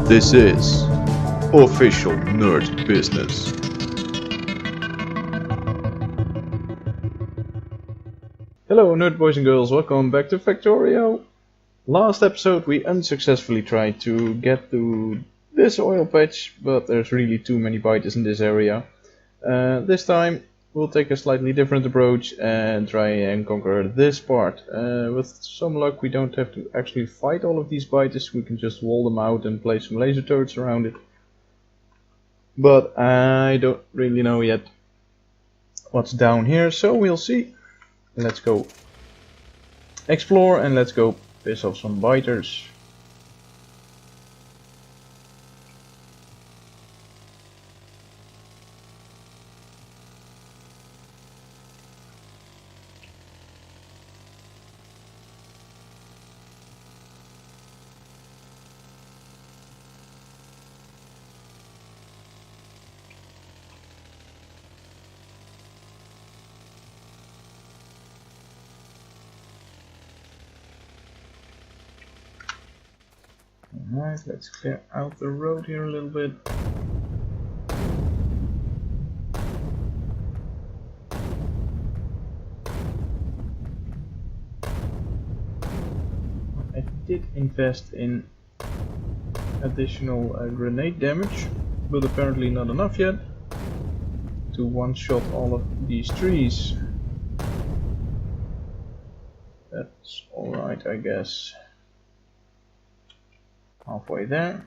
This is Official Nerd Business. Hello nerd boys and girls, welcome back to Factorio. Last episode we unsuccessfully tried to get to this oil patch, but there's really too many biters in this area. This time we'll take a slightly different approach and try and conquer this part. With some luck we don't have to actually fight all of these biters, we can just wall them out and place some laser turrets around it. But I don't really know yet what's down here, so we'll see. Let's go explore and let's go piss off some biters. Alright, let's clear out the road here a little bit. I did invest in additional grenade damage, but apparently not enough yet to one-shot all of these trees. That's alright, I guess. Halfway there.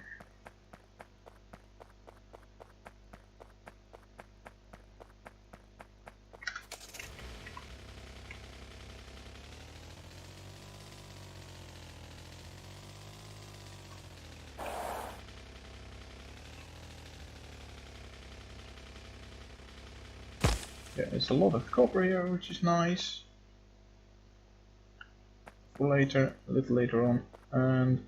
Yeah, it's a lot of copper here, which is nice. For later, a little later on, and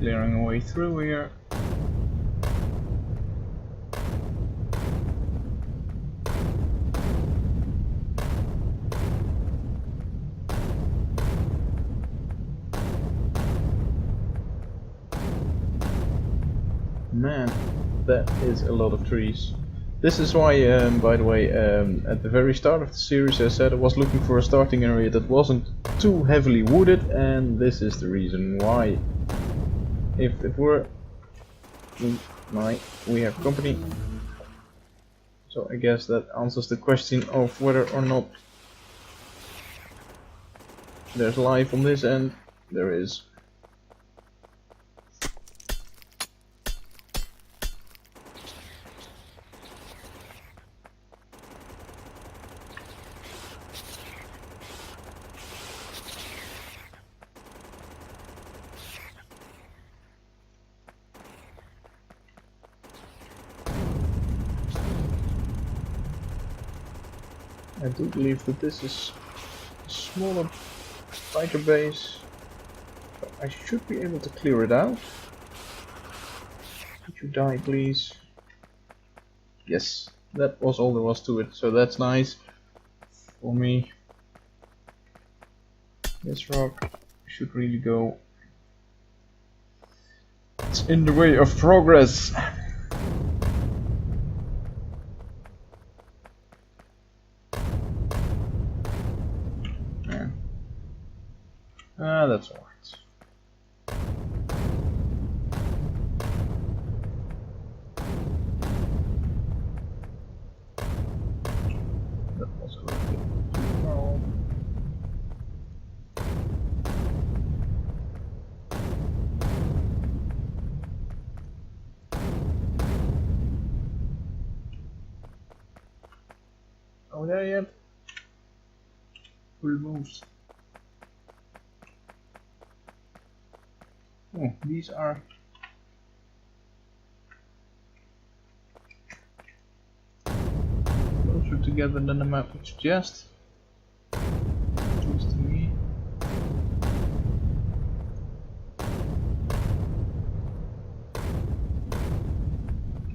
clearing a way through here. Man, that is a lot of trees. This is why, by the way, at the very start of the series I said I was looking for a starting area that wasn't too heavily wooded, and this is the reason why. If it were, we have company. So I guess that answers the question of whether or not there's life on this end. There is. I do believe that this is a smaller fighter base, so I should be able to clear it out. Could you die, please? Yes, that was all there was to it, so that's nice for me. This rock should really go. It's in the way of progress. That's alright. That was a little bit too far. Are we there yet? Full moves. Oh, these are closer together than the map would suggest. At least to me.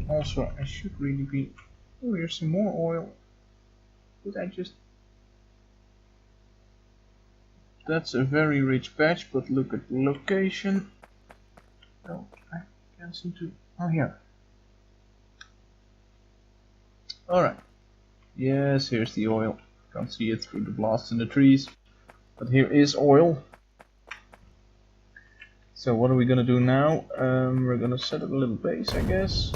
Also, I should really be... Oh, here's some more oil. Did I just That's a very rich patch, but look at the location. Oh, I can't seem to... Oh, here. Alright. Yes, here's the oil. Can't see it through the blasts in the trees. But here is oil. So what are we gonna do now? We're gonna set up a little base, I guess.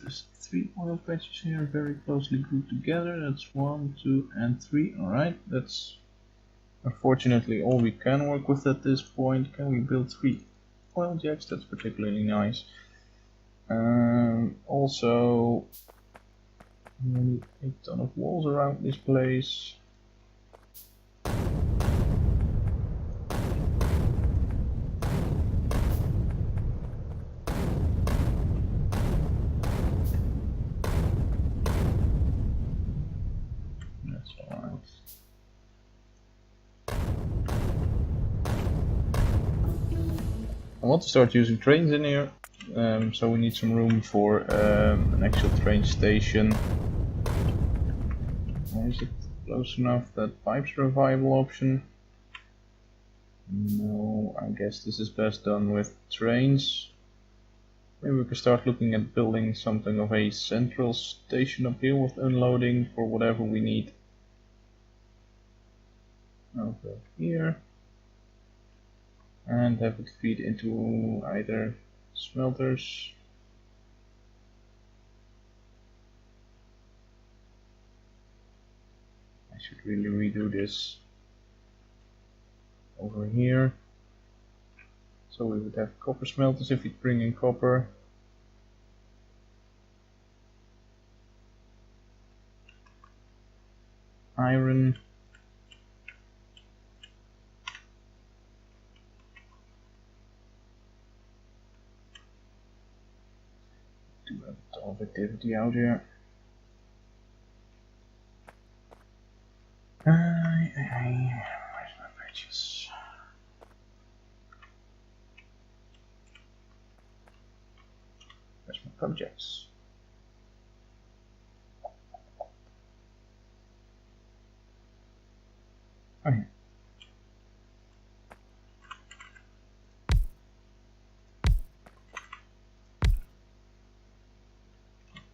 There's 3 oil patches here, very closely grouped together. That's 1, 2, and 3. Alright, that's unfortunately all we can work with at this point. Can we build 3 oil jacks? That's particularly nice. Also, we need a ton of walls around this place. That's alright. I want to start using trains in here. So we need some room for an actual train station. Is it close enough that pipes are a viable option? No, I guess this is best done with trains. Maybe we can start looking at building something of a central station up here with unloading for whatever we need. Over here. And have it feed into either smelters. I should really redo this over here. So we would have copper smelters if we bring in copper. Iron. Do have a ton of activity out here. Where's my patches? Where's my projects? Oh, here.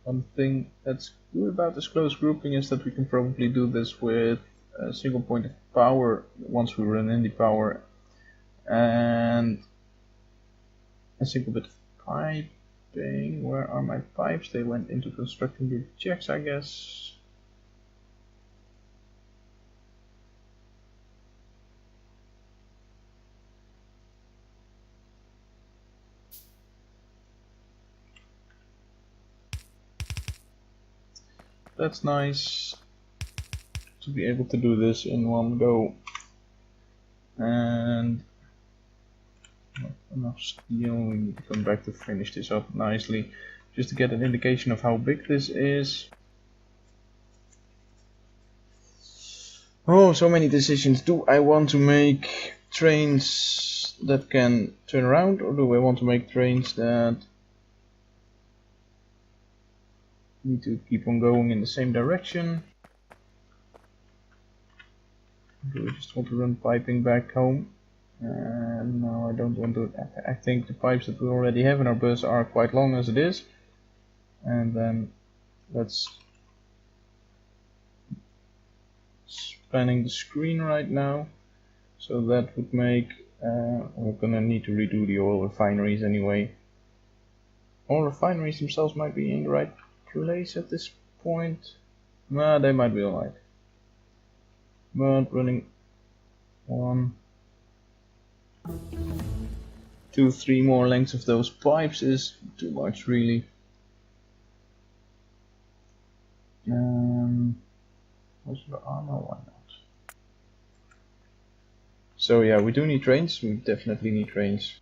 One thing that's good about this close grouping is that we can probably do this with a single point of power once we run in the power, and a single bit of piping. Where are my pipes? They went into constructing the jacks, I guess. That's nice to be able to do this in one go. And not enough steel. We need to come back to finish this up nicely, just to get an indication of how big this is. Oh, so many decisions. Do I want to make trains that can turn around, or do I want to make trains that need to keep on going in the same direction? Do I just want to run piping back home? No, I don't want to. I think the pipes that we already have in our bus are quite long as it is. And then let's spanning the screen right now. So that would make, we're gonna need to redo the oil refineries anyway. Oil refineries themselves might be in the right place at this point. Nah, they might be alright. But running 1, 2, 3 more lengths of those pipes is too much, really. What's the armor? Why not? So yeah, we do need trains. We definitely need trains.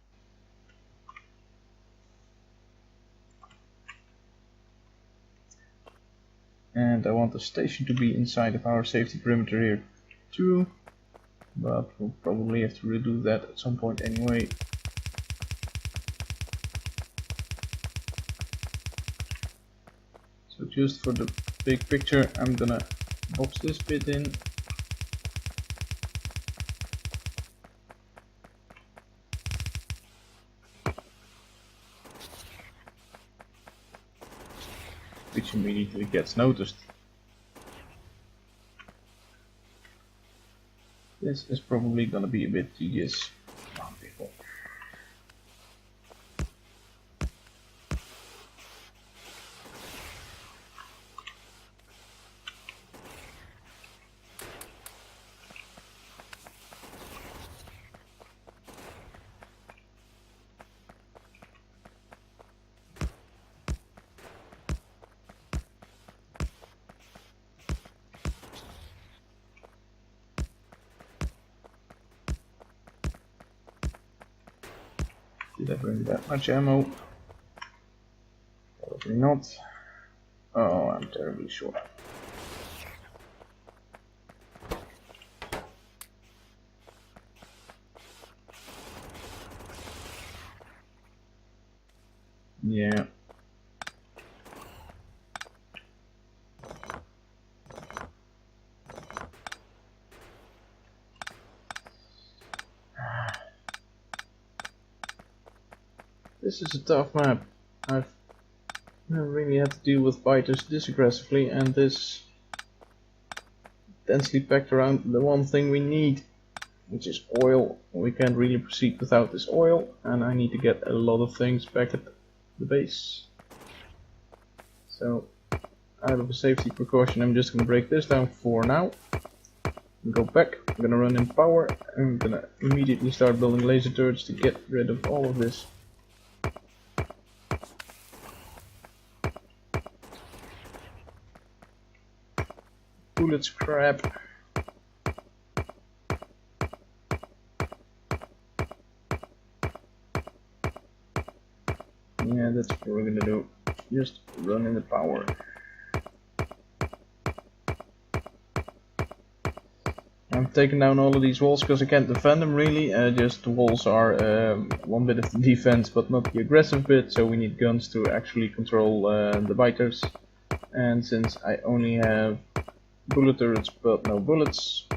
And I want the station to be inside of our safety perimeter here too, but we'll probably have to redo that at some point anyway. So just for the big picture, I'm gonna box this bit in. Which immediately gets noticed. This is probably gonna be a bit tedious. Come on, people. Did I bring that much ammo? Probably not. Oh, I'm terribly short. Yeah. This is a tough map. I've never really had to deal with biters this aggressively, and this densely packed around the one thing we need, which is oil. We can't really proceed without this oil, and I need to get a lot of things back at the base. So, out of a safety precaution, I'm just gonna break this down for now. Go back, I'm gonna run in power, I'm gonna immediately start building laser turrets to get rid of all of this. Bullet scrap. Yeah, that's what we're gonna do. Just run in the power. I'm taking down all of these walls because I can't defend them really. Just the walls are one bit of the defense but not the aggressive bit, so we need guns to actually control the biters. And since I only have bullet turrets but no bullets,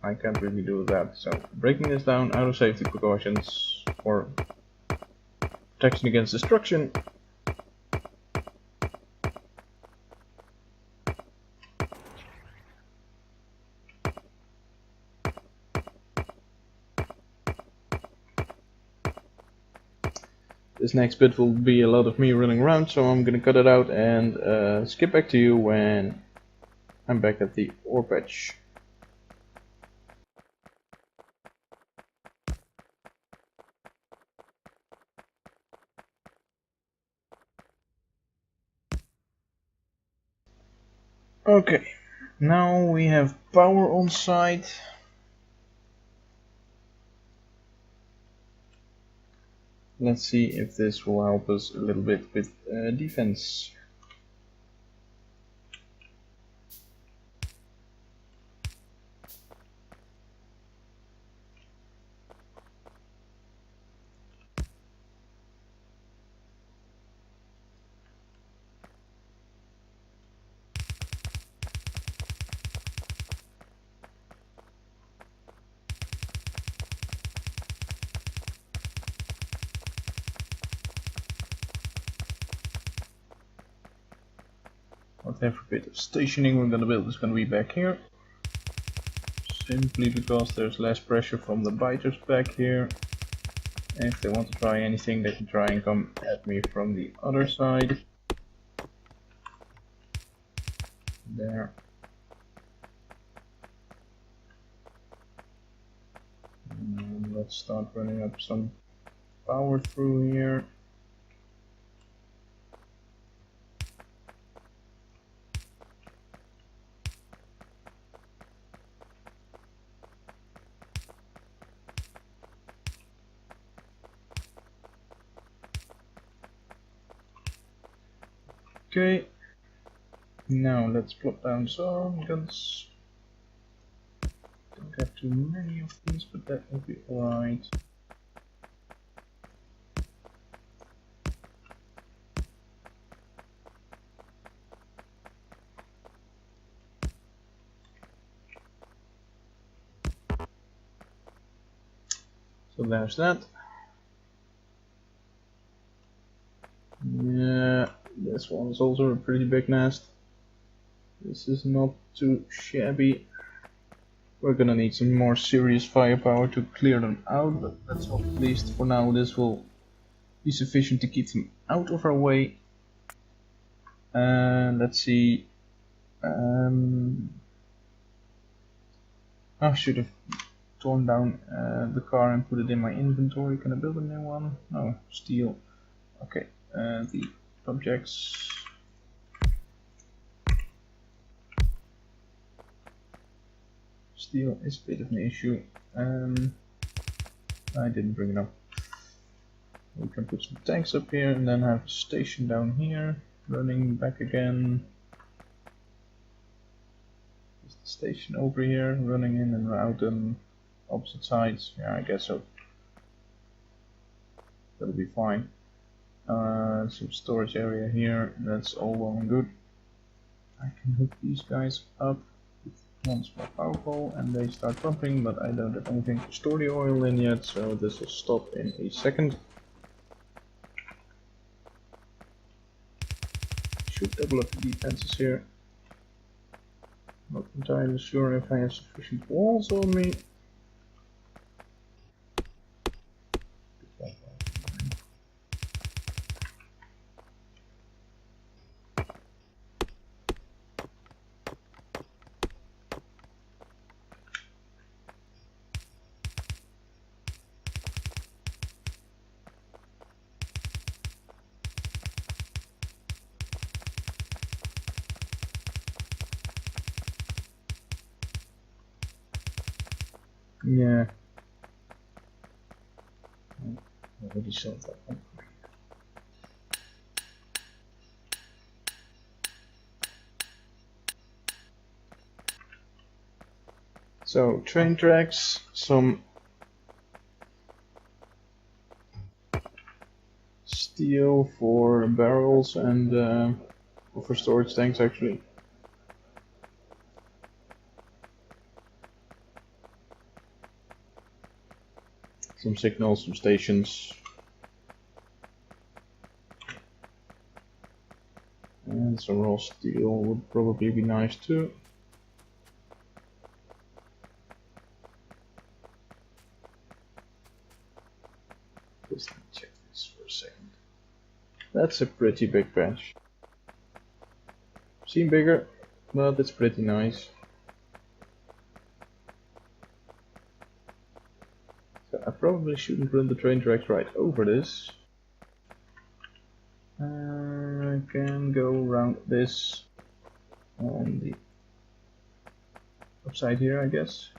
I can't really do that. So breaking this down out of safety precautions for protection against destruction. This next bit will be a lot of me running around, so I'm gonna cut it out and skip back to you when I'm back at the ore patch. Okay, now we have power on site. Let's see if this will help us a little bit with defense. Whatever bit of stationing we're gonna build is gonna be back here. Simply because there's less pressure from the biters back here. And if they want to try anything, they can try and come at me from the other side. There. And let's start running up some power through here. Okay, now let's plop down some guns. Don't have too many of these, but that will be alright. So there's that. Yeah, this one is also a pretty big nest. This is not too shabby. We're gonna need some more serious firepower to clear them out, but let's hope at least for now this will be sufficient to keep them out of our way. Let's see. I should have torn down the car and put it in my inventory. Can I build a new one? No, steel. Okay, the objects. Steel is a bit of an issue. I didn't bring it up. We can put some tanks up here and then have a station down here, running back again. Is the station over here, running in and out on opposite sides? Yeah, I guess so. That'll be fine. Some storage area here, that's all well and good. I can hook these guys up with one small power pole and they start pumping, but I don't have anything to store the oil in yet, so this will stop in a second. Should double up the defenses here. Not entirely sure if I have sufficient walls on me. Yeah. I already solved that one. So, train tracks, some steel for barrels and for storage tanks actually. Some signals, some stations. And some raw steel would probably be nice too. Just check this for a second. That's a pretty big patch. Seem bigger, but it's pretty nice. So I probably shouldn't run the train tracks right over this. I can go around this on the upside here, I guess.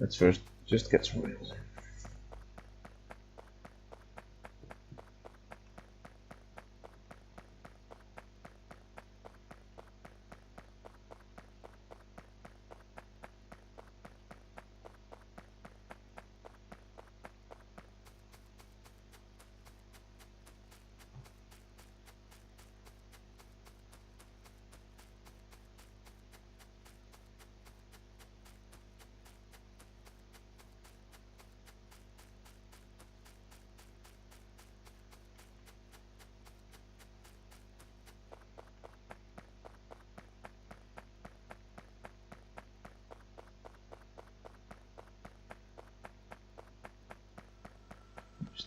Let's first just get some rails.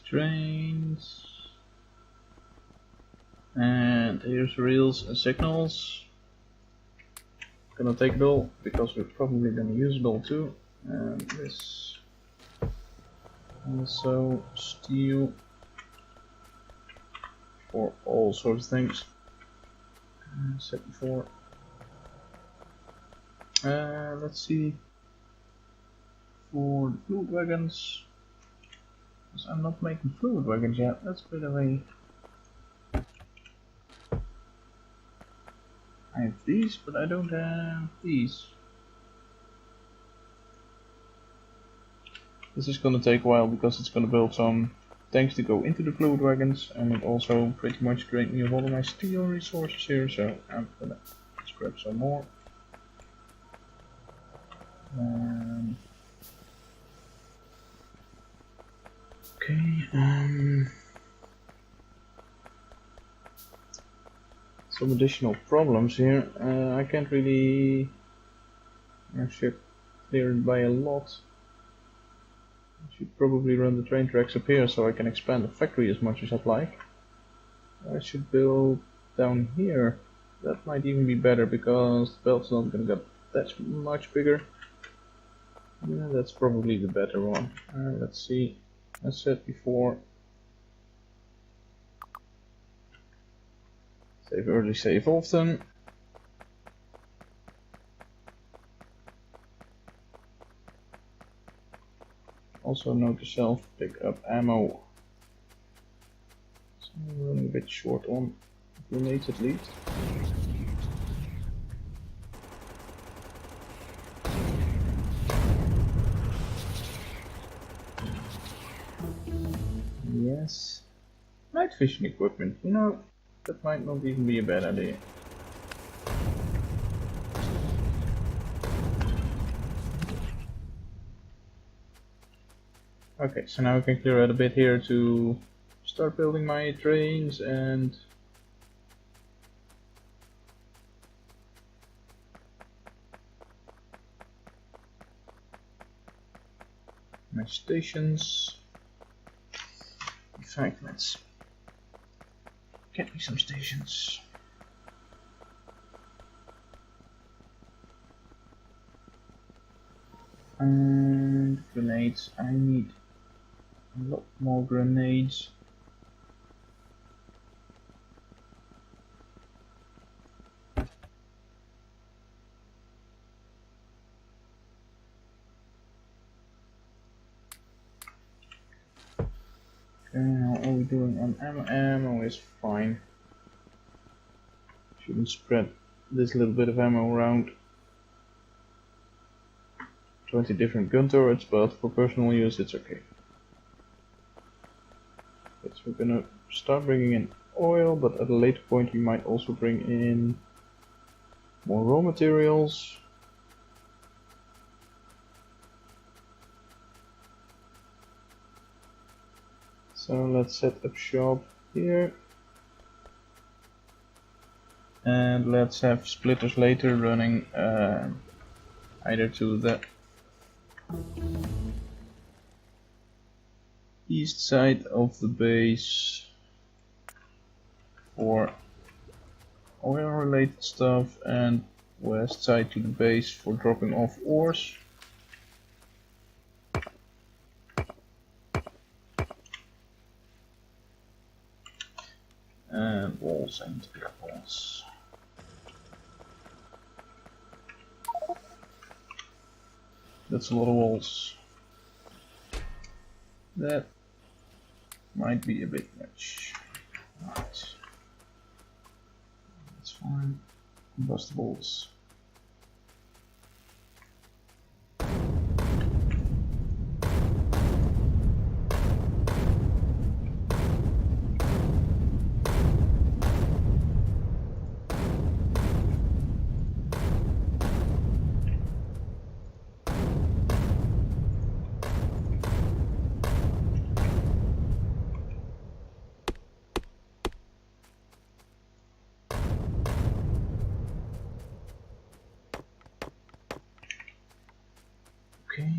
Trains, and here's reels and signals. Gonna take it all because we're probably gonna use it all too. And this Also steel for all sorts of things. Said before. Let's see. For the fluid wagons, because I'm not making fluid wagons yet. That's a bit of a. I have these, but I don't have these. This is gonna take a while because it's gonna build some tanks to go into the fluid wagons, and it also pretty much drained me of all of my steel resources here, so I'm gonna scrap some more. Okay, some additional problems here. I can't really actually clear it by a lot. I should probably run the train tracks up here so I can expand the factory as much as I'd like. I should build down here. That might even be better because the belt's not gonna get that much bigger. Yeah, that's probably the better one. Let's see. As said before, save early, save often. Also note to self, pick up ammo. So I'm running a bit short on grenades at least. Yes. Night fishing equipment, you know, that might not even be a bad idea. Okay, so now I can clear out a bit here to start building my trains and my stations. In fact, let's get me some stations. And grenades, I need a lot more grenades. How are we doing on ammo? Ammo is fine. Shouldn't spread this little bit of ammo around. 20 different gun turrets, but for personal use it's okay. Okay, so we're gonna start bringing in oil, but at a later point we might also bring in more raw materials. So let's set up shop here. And let's have splitters later running either to the east side of the base for oil related stuff and west side to the base for dropping off ores. And walls and walls. That's a lot of walls. That might be a bit much. Right. That's fine. Combustibles. Okay.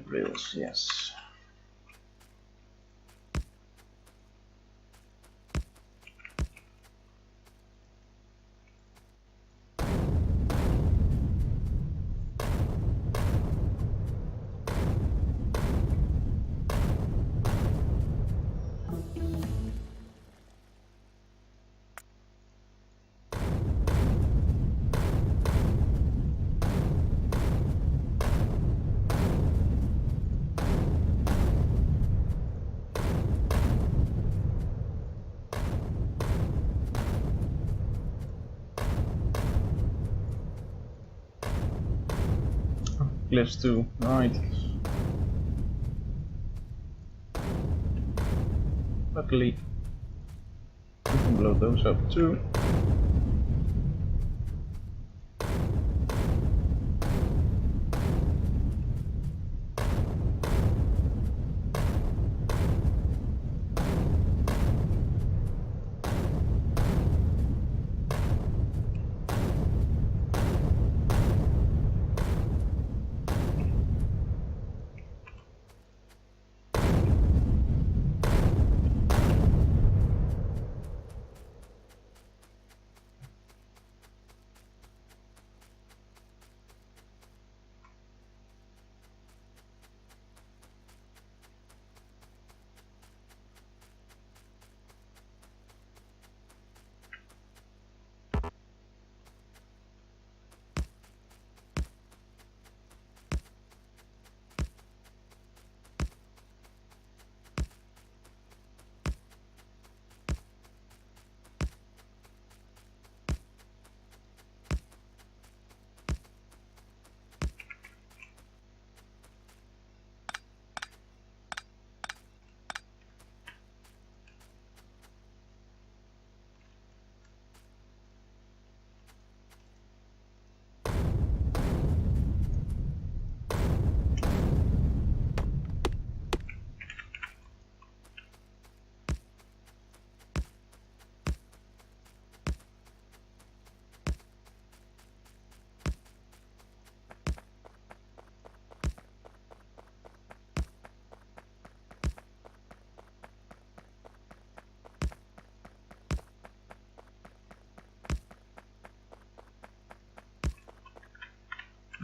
Rails, yes. cliffs too, right. Luckily, we can blow those up too.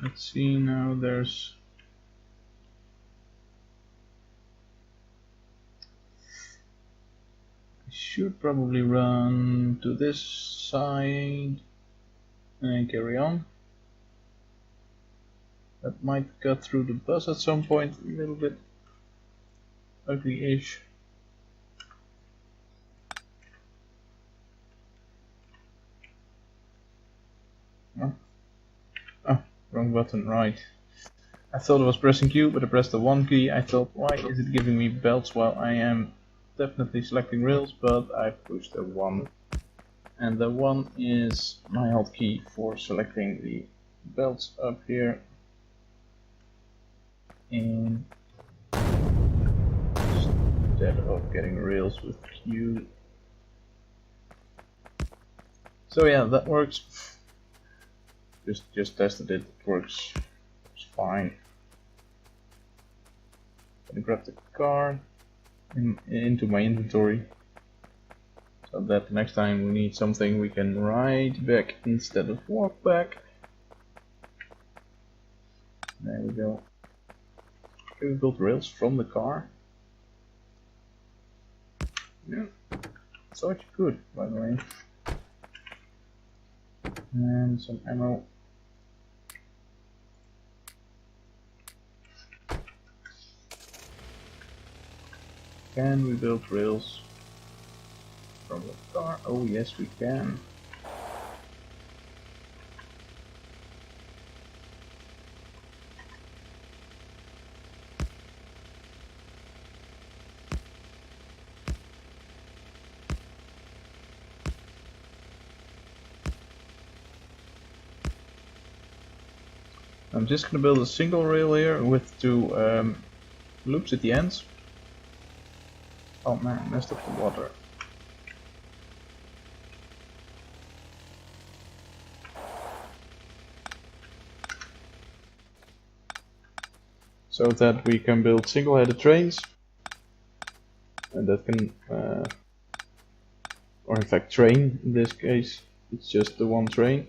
Let's see now, there's... I should probably run to this side and carry on. That might cut through the bus at some point, a little bit ugly-ish. Oh, wrong button, right. I thought I was pressing Q, but I pressed the 1 key. I thought, why is it giving me belts while I am definitely selecting rails, but I pushed the 1. And the 1 is my alt key for selecting the belts up here. And instead of getting rails with Q. So yeah, that works. Just tested it, it works. It's fine. Gonna grab the car into my inventory, so that the next time we need something we can ride back instead of walk back. There we go. Can we build rails from the car? Yeah, so it's good, by the way. And some ammo. Can we build rails from the car? Oh yes, we can. I'm just gonna build a single rail here with 2 loops at the ends. Oh man, I messed up the water. So that we can build single-headed trains, and that can, or in fact train in this case, it's just the one train.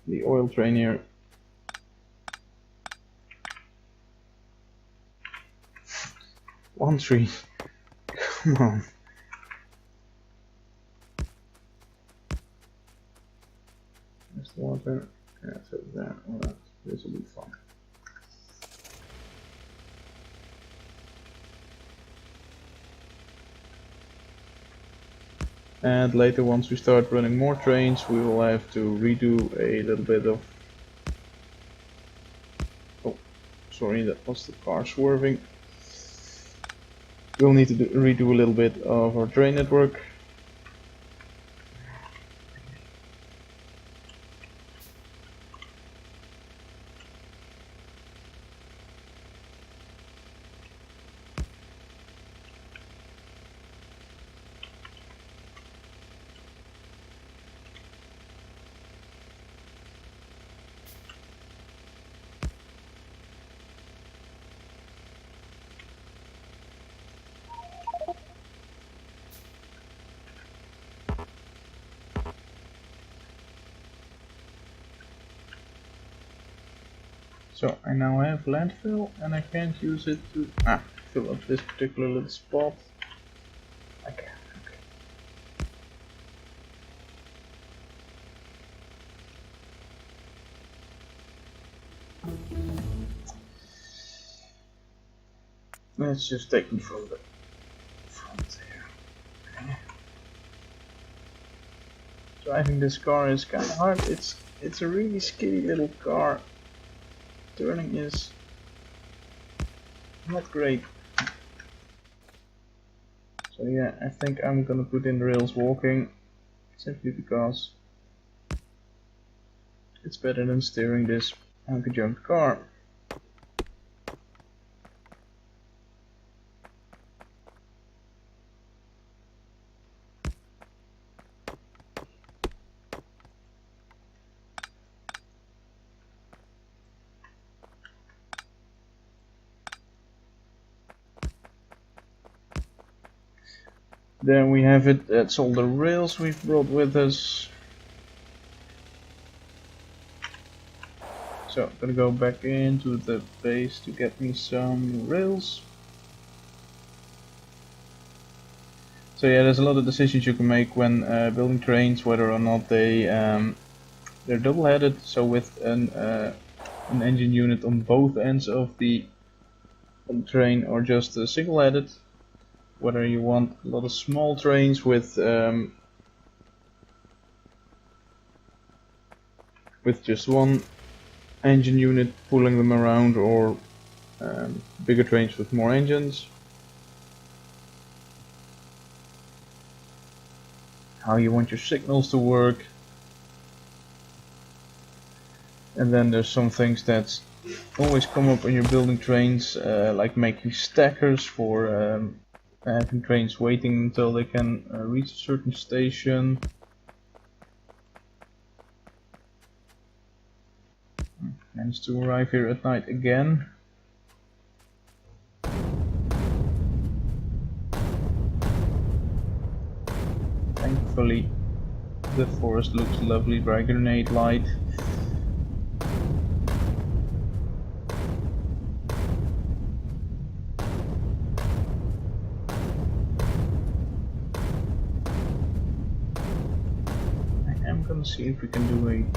The oil train here. One tree. Come on. There's the water. Yeah, so there. Alright, this will be fun. And later, once we start running more trains, we will have to redo a little bit of Sorry, that was the car swerving. We'll need to redo a little bit of our drain network. So I now have landfill and I can't use it to fill up this particular little spot. I can. Okay. Let's just take them from the front here. Okay. Driving this car is kind of hard. It's a really skiddy little car. Turning is not great. So yeah, I think I'm gonna put in rails walking simply because it's better than steering this unconjunct car. There we have it, that's all the rails we've brought with us. So I'm gonna go back into the base to get me some rails. So yeah, there's a lot of decisions you can make when building trains, whether or not they're double-headed, so with an engine unit on both ends of the train, or just single-headed. Whether you want a lot of small trains with just one engine unit pulling them around, or bigger trains with more engines. How you want your signals to work. And then there's some things that always come up when you're building trains, like making stackers for having trains waiting until they can reach a certain station. Managed to arrive here at night again. Thankfully the forest looks lovely by grenade light. I'm gonna see if we can do an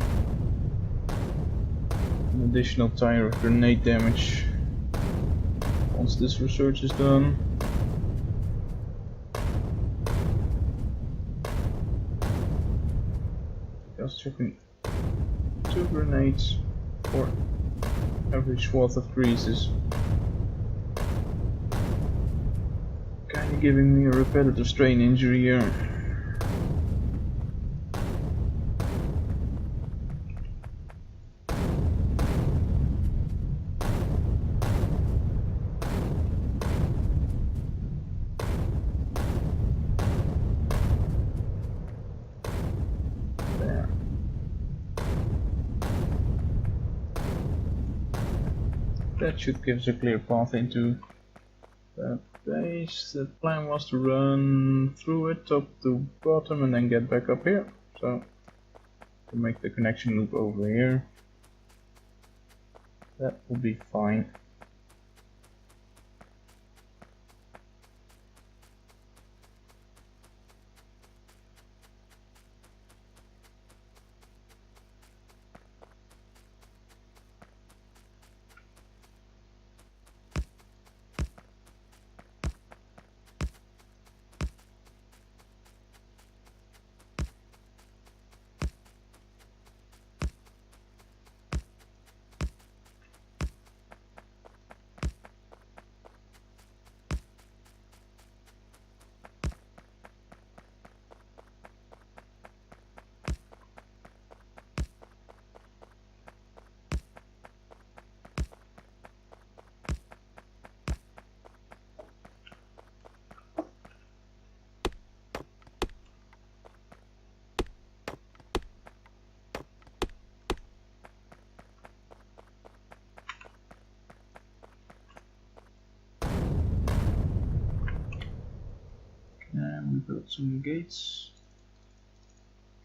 additional tire of grenade damage once this research is done. Just checking 2 grenades for every swath of greases. Kinda giving me a repetitive strain injury here. That should give us a clear path into the base. The plan was to run through it top to bottom and then get back up here. So to make the connection loop over here, that will be fine. put some gates.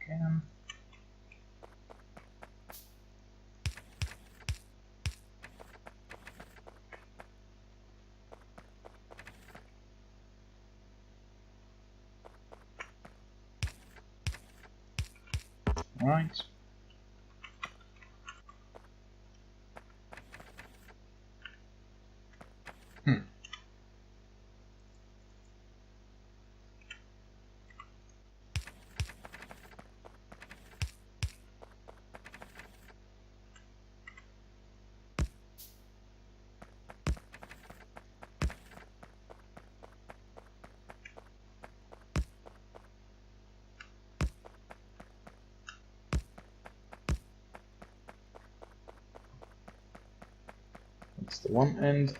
Can. Right. That's the one end.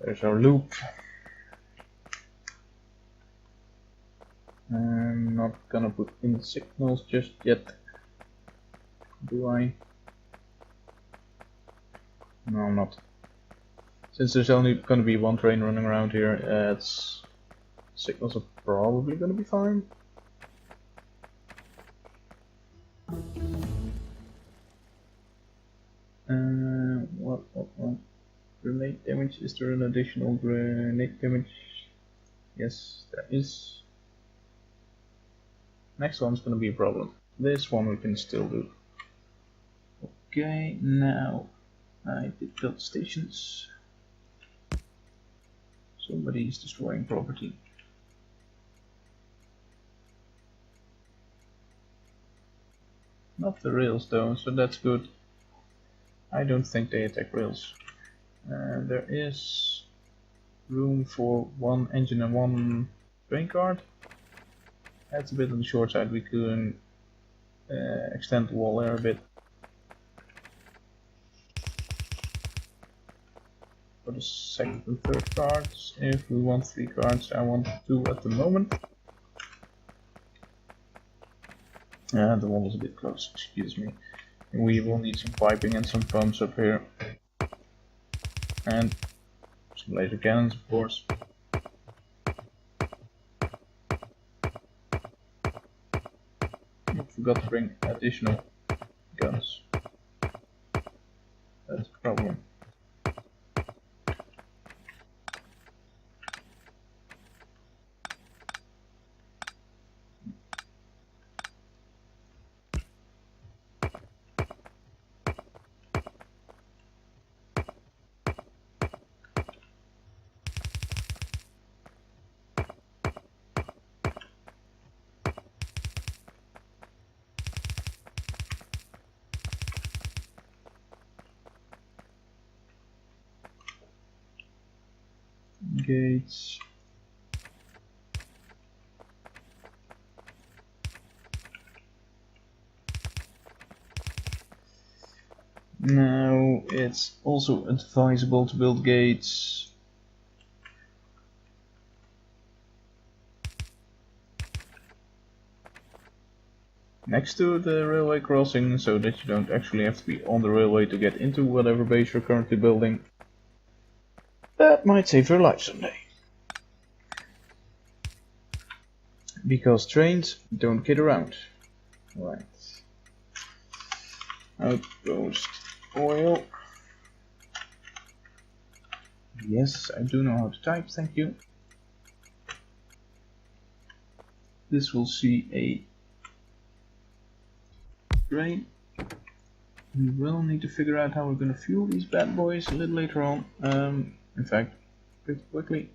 There's our loop. I'm not gonna put in signals just yet. Do I? No, I'm not. Since there's only gonna be one train running around here, signals are probably gonna be fine. What? Grenade damage? Is there an additional grenade damage? Yes, there is. Next one's gonna be a problem. This one we can still do. Okay, now I did build stations. Somebody is destroying property. Not the rails though, so that's good. I don't think they attack rails. There is room for one engine and one train card. That's a bit on the short side. We could extend the wall there a bit. For the second and third cards, if we want 3 cards, I want 2 at the moment. The wall is a bit close, excuse me. We will need some piping and some pumps up here. And some laser cannons, of course. I forgot to bring additional guns. That's a problem. Gates. Now it's also advisable to build gates next to the railway crossing so that you don't actually have to be on the railway to get into whatever base you're currently building. That might save your life someday. Because trains don't get around. Right. Outpost oil. Yes, I do know how to type, thank you. This will see a train. We will need to figure out how we're going to fuel these bad boys a little later on. In fact, pretty quickly.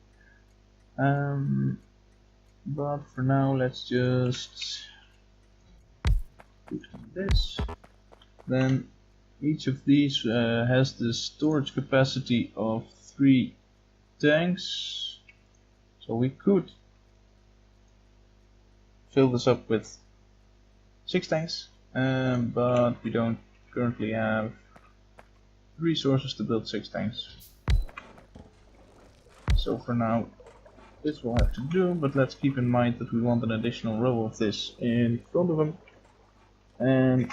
But for now, let's just put this. Then each of these has the storage capacity of 3 tanks. So we could fill this up with 6 tanks, but we don't currently have resources to build 6 tanks. So for now this will have to do, but let's keep in mind that we want an additional row of this in front of them. And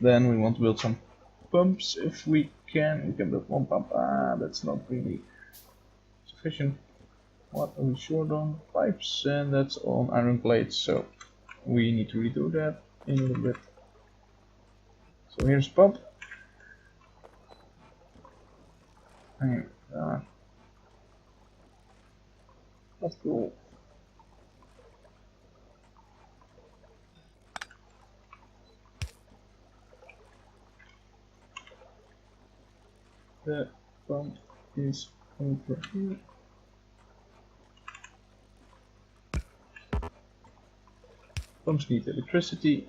then we want to build some pumps if we can. We can build 1 pump. That's not really sufficient. What are we short on? Pipes, and that's on iron plates, so we need to redo that in a little bit. So here's a pump. And, that's cool. The pump is over here. Pumps need electricity.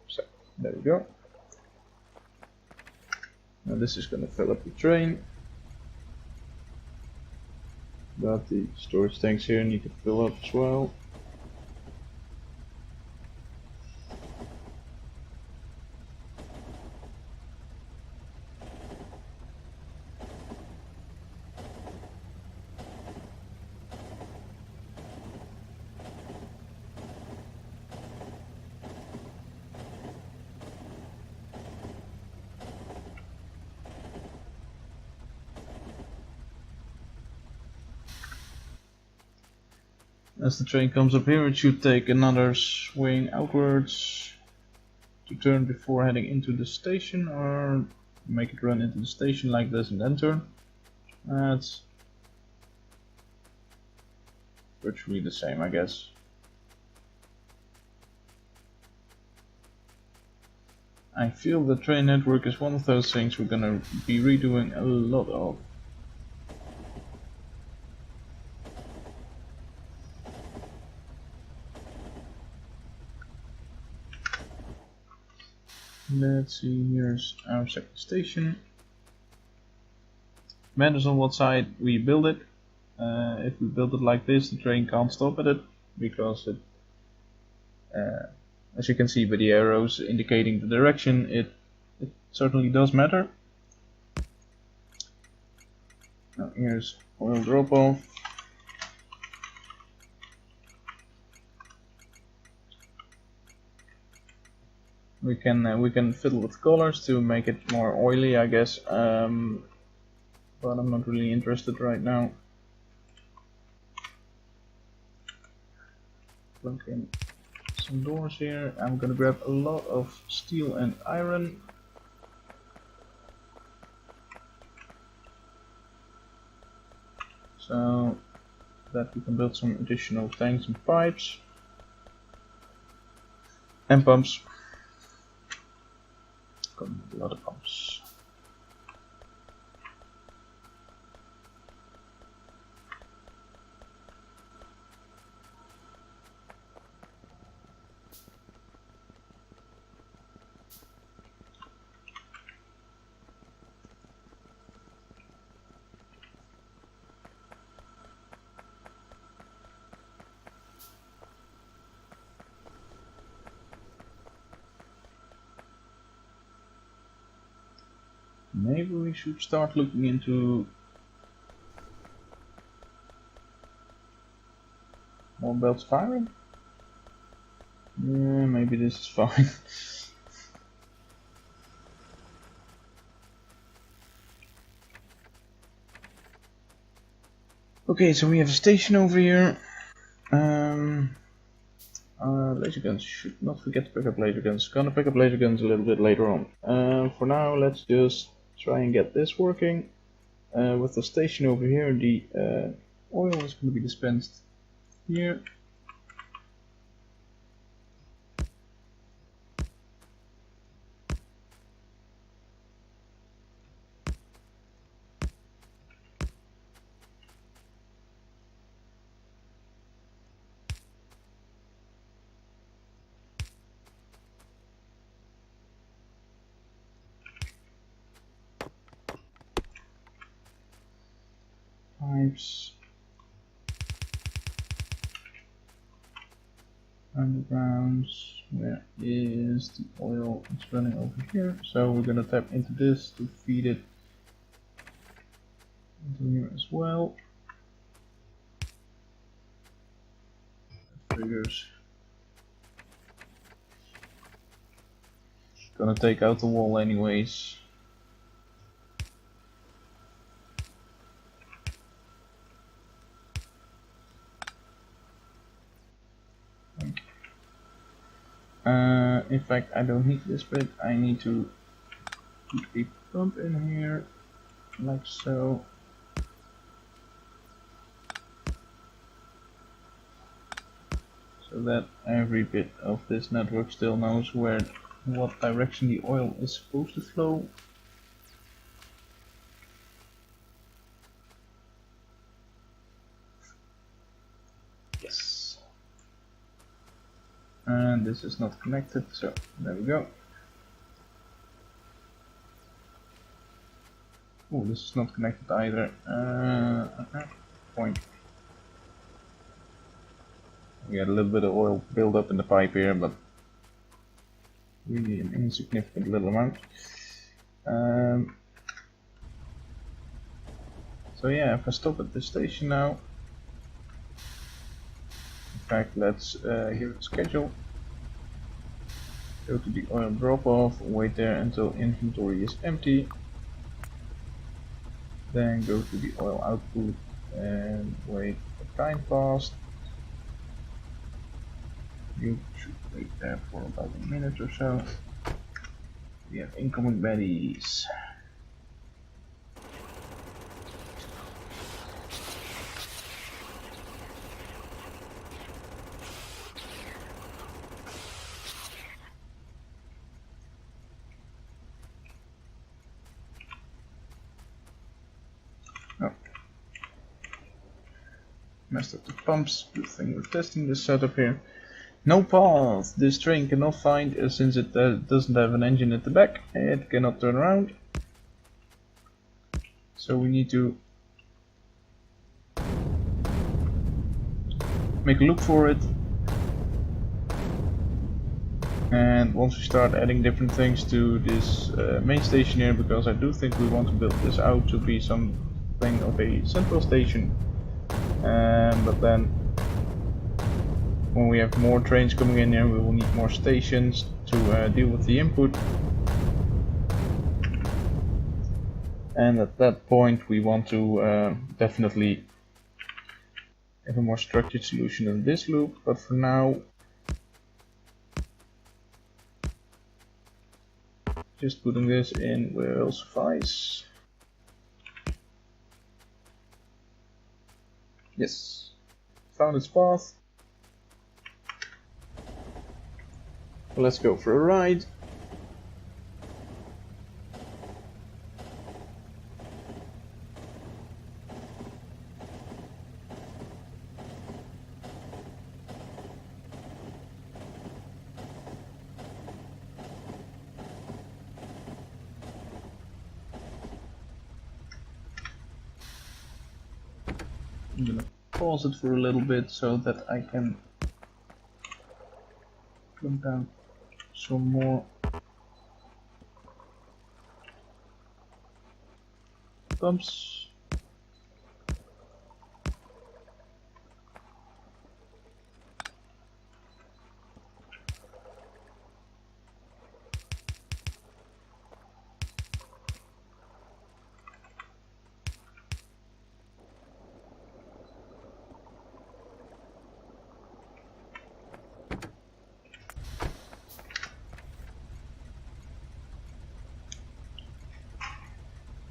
So, there we go. Now this is going to fill up the train. But the storage tanks here need to fill up as well. As the train comes up here, it should take another swing outwards to turn before heading into the station, or make it run into the station like this and then turn. That's virtually the same, I guess. I feel the train network is one of those things we're gonna be redoing a lot of. Let's see, here's our second station. Matters on what side we build it. If we build it like this, the train can't stop at it, because it, as you can see by the arrows indicating the direction, it certainly does matter. Now here's oil drop off. We can fiddle with colors to make it more oily, I guess, but I'm not really interested right now. Plug in some doors here. I'm gonna grab a lot of steel and iron. So that we can build some additional tanks and pipes and pumps. Got a lot of pumps. Maybe we should start looking into more belts of iron. Yeah, maybe this is fine. Okay, so we have a station over here. Laser guns, should not forget to pick up laser guns. Gonna pick up laser guns a little bit later on. For now, let's just try and get this working. With the station over here, the oil is going to be dispensed here. Pipes. Undergrounds, where is the oil? It's running over here, so we're gonna tap into this to feed it into here as well. Triggers. Gonna take out the wall anyways. In fact, I don't need this bit. I need to put a pump in here, like so. So that every bit of this network still knows what direction the oil is supposed to flow. Yes. And this is not connected, so there we go. Oh, this is not connected either. Point. We had a little bit of oil build up in the pipe here, but really an insignificant little amount. So yeah, if I stop at this station now, in fact, let's give it a schedule. Go to the oil drop off, wait there until inventory is empty. Then go to the oil output and wait for time passed. You should wait there for about a minute or so. We have incoming baddies. Oh. Messed up the pumps. Good thing we're testing this setup here. No path! This train cannot find, since it doesn't have an engine at the back, it cannot turn around. So we need to make a look for it. And once we start adding different things to this main station here, because I do think we want to build this out to be something of a central station. But then when we have more trains coming in here, we will need more stations to deal with the input. And at that point we want to definitely have a more structured solution than this loop, but for now just putting this in will suffice. Yes, found its path. Let's go for a ride. I'm gonna pause it for a little bit so that I can plug down some more pumps.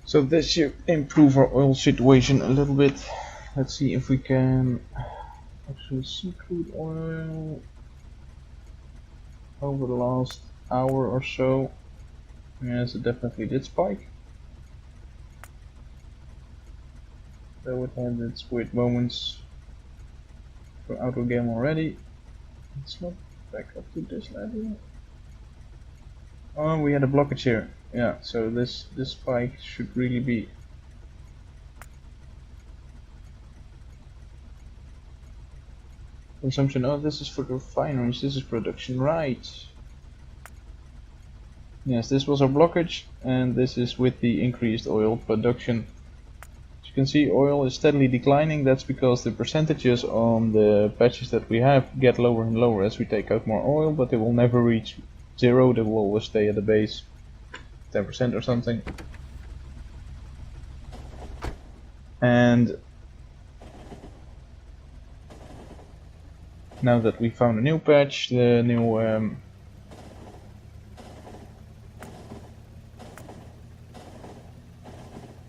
So this should improve our oil situation a little bit. Let's see if we can actually see crude oil over the last hour or so. Yes, it definitely did spike. Though it had its weird moments for auto game already. It's not back up to this level. Oh, we had a blockage here. Yeah, so this spike should really be Consumption, oh, this is for the refineries, this is production, right. Yes, this was our blockage, and this is with the increased oil production. As you can see, oil is steadily declining. That's because the percentages on the patches that we have get lower and lower as we take out more oil, but they will never reach 0, they will always stay at the base, 10% or something. And now that we found a new patch, the new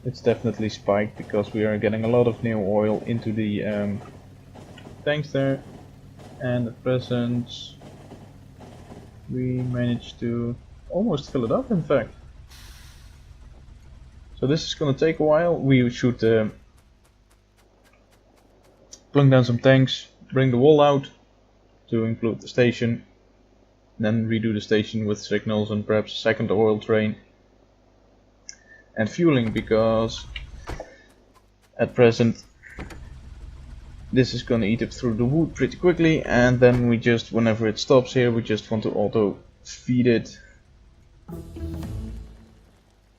it's definitely spiked because we are getting a lot of new oil into the tanks there, and at present we managed to almost fill it up, in fact. So this is going to take a while. We should plunk down some tanks, bring the wall out to include the station, then redo the station with signals and perhaps a second oil train. And fueling, because at present this is going to eat up through the wood pretty quickly, and then we just, whenever it stops here, we just want to auto feed it. And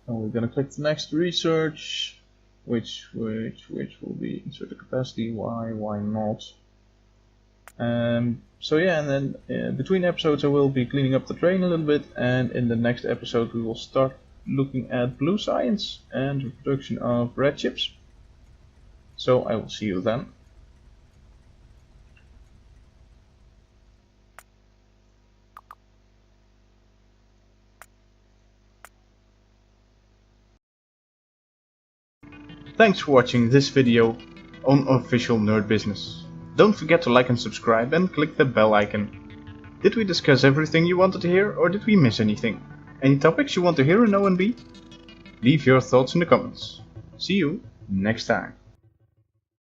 we're going to click the next research, which will be insert the capacity. Why not? So yeah, and then between episodes I will be cleaning up the train a little bit, and in the next episode we will start looking at blue science and the production of red chips. So I will see you then. Thanks for watching this video on Official Nerd Business. Don't forget to like and subscribe and click the bell icon. Did we discuss everything you wanted to hear, or did we miss anything? Any topics you want to hear in O&B? Leave your thoughts in the comments. See you next time.